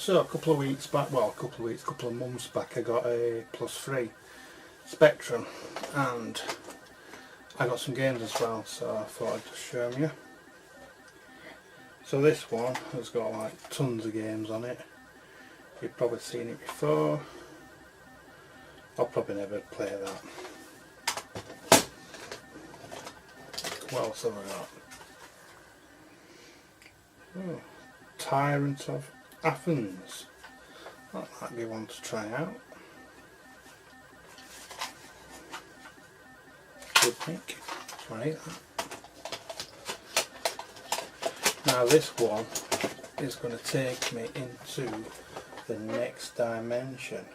So a couple of weeks back, well a couple of months back, I got a +3 Spectrum and I got some games as well, so I thought I'd just show them you. So this one has got like tons of games on it. You've probably seen it before. I'll probably never play that. What else have I got? Oh, Tyrant of Athens. That might be one to try out. Good pick. Try that. Now this one is going to take me into the next dimension.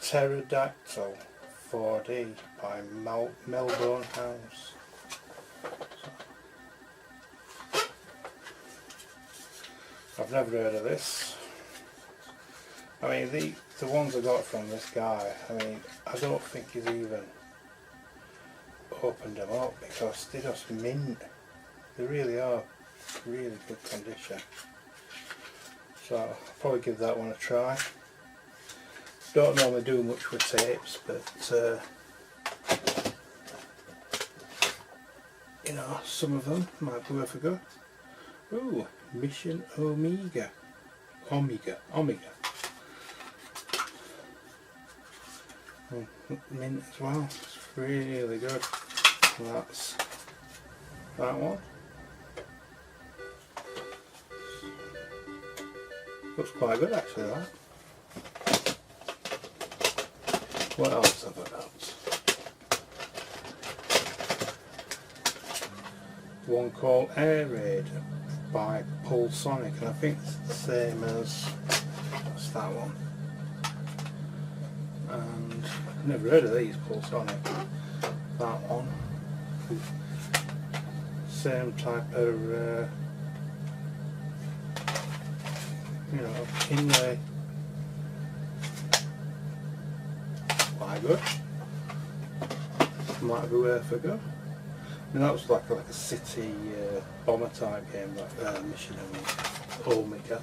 Pterodactyl 4D by Melbourne House. I've never heard of this. I mean the ones I got from this guy, I mean I don't think he's even opened them up because they're just mint. They really are really good condition. So I'll probably give that one a try. Don't normally do much with tapes, but you know, some of them might be worth a go. Ooh, Mission Omega. Mint as well. It's really good. That's that one. Looks quite good actually, that. What else have I got? One called Air Raid by Pulsonic, and I think it's the same as that's that one. And I've never heard of these, Pulsonic. That one. Same type of you know, inlay. Quite good. Might be worth a go. I mean, that was like a city bomber type game, like Mission Omega.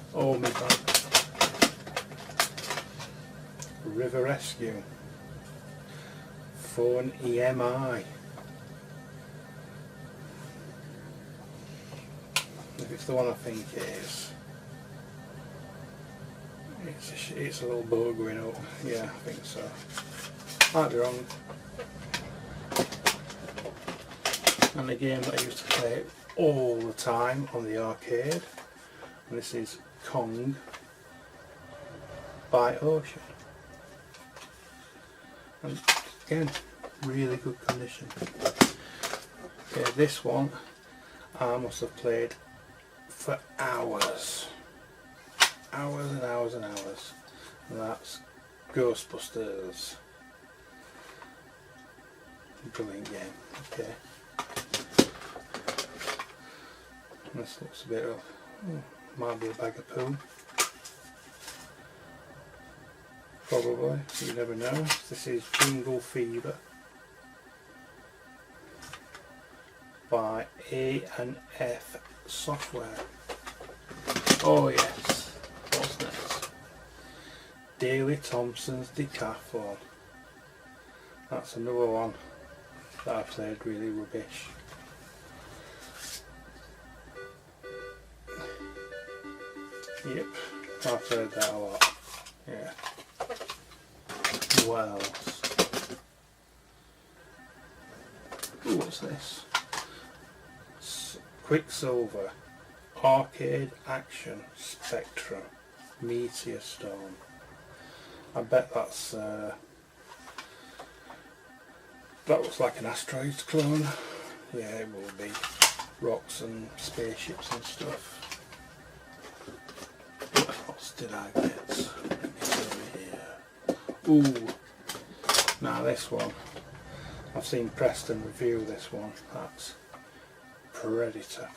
River Rescue. Phone EMI. If it's the one I think it is. It's a little boat going up. Yeah, I think so. Might be wrong. And a game that I used to play all the time on the arcade. And this is Kong by Ocean. And again, really good condition. Okay, this one I must have played for hours. Hours and hours and hours. And that's Ghostbusters. Brilliant game. Okay. This looks a bit of, might be a bag of poo. Probably, you never know. This is Jungle Fever by A&F Software. Oh yes, what's next? Daley Thompson's Decathlon. That's another one that I've played really rubbish. Yep, I've played that a lot. Yeah. What else? Ooh, what's this? Quicksilver Arcade Action Spectrum Meteor Storm. I bet that's that looks like an Asteroids clone. Yeah, it will be. Rocks and spaceships and stuff. What else did I get? It's over here. Ooh, now this one. I've seen Preston review this one. That's Predator.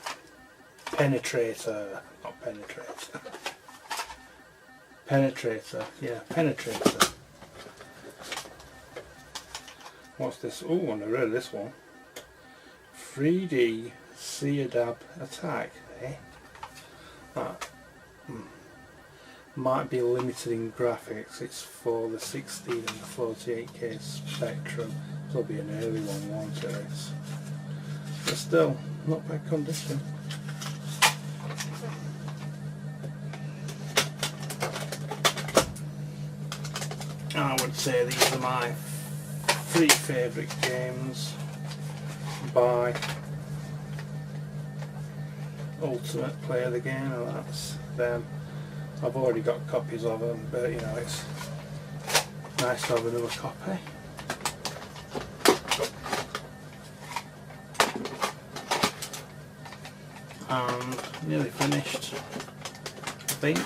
Penetrator, not Penetrator. Penetrator, yeah, Penetrator. What's this? Oh, I never heard of this one. 3D Seadab Attack, eh? That. might be limited in graphics. It's for the 16 and the 48K Spectrum. It'll be an early one, won't it? But still, not bad condition. I would say these are my 3 favourite games by Ultimate Player the Game, and that's them. I've already got copies of them, but you know, it's nice to have another copy. And nearly finished, I think.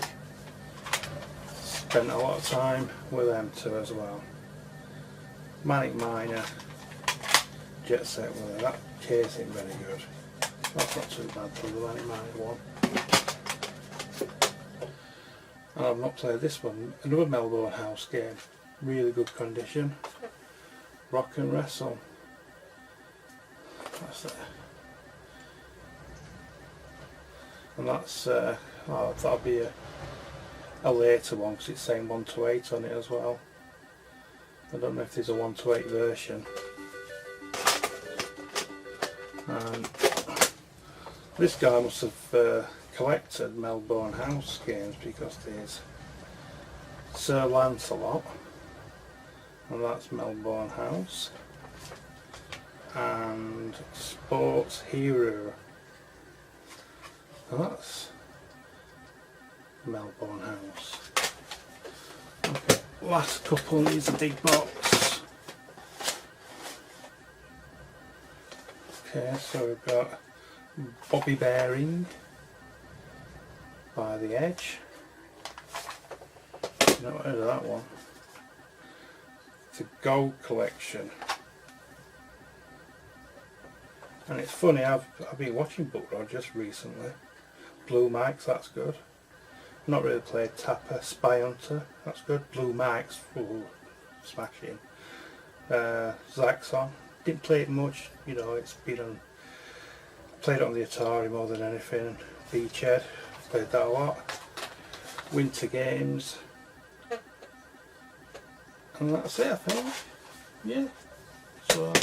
Spent a lot of time with them too as well. Manic Miner, Jet Set Willy, that case ain't very good. That's not too bad for the Manic Miner one. And I've not played this one, another Melbourne House game, really good condition. Rock and Wrestle. That's it. And that's, oh, that'll be a later one because it's saying 1 to 8 on it as well. I don't know if there's a 1 to 8 version. And this guy must have collected Melbourne House games because there's Sir Lancelot, and that's Melbourne House, and Sports Hero, and that's Melbourne House. Okay, last couple, these are big box. Okay, so we've got Bobby Bearing by The Edge. Not heard of that one. It's a gold collection. And it's funny, I've been watching Buck Rogers recently. Blue Mike's, that's good. Not really played Tapper. Spy Hunter, that's good. Blue Mike's, ooh, smashing. Zaxxon, didn't play it much, you know, it's been on, played it on the Atari more than anything. Beachhead, played that a lot. Winter Games. And that's it, I think. Yeah. So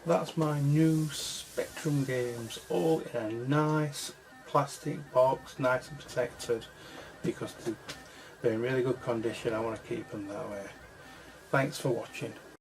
that's my new Spectrum games, all in a nice plastic box, nice and protected, because they're in really good condition. I want to keep them that way. Thanks for watching.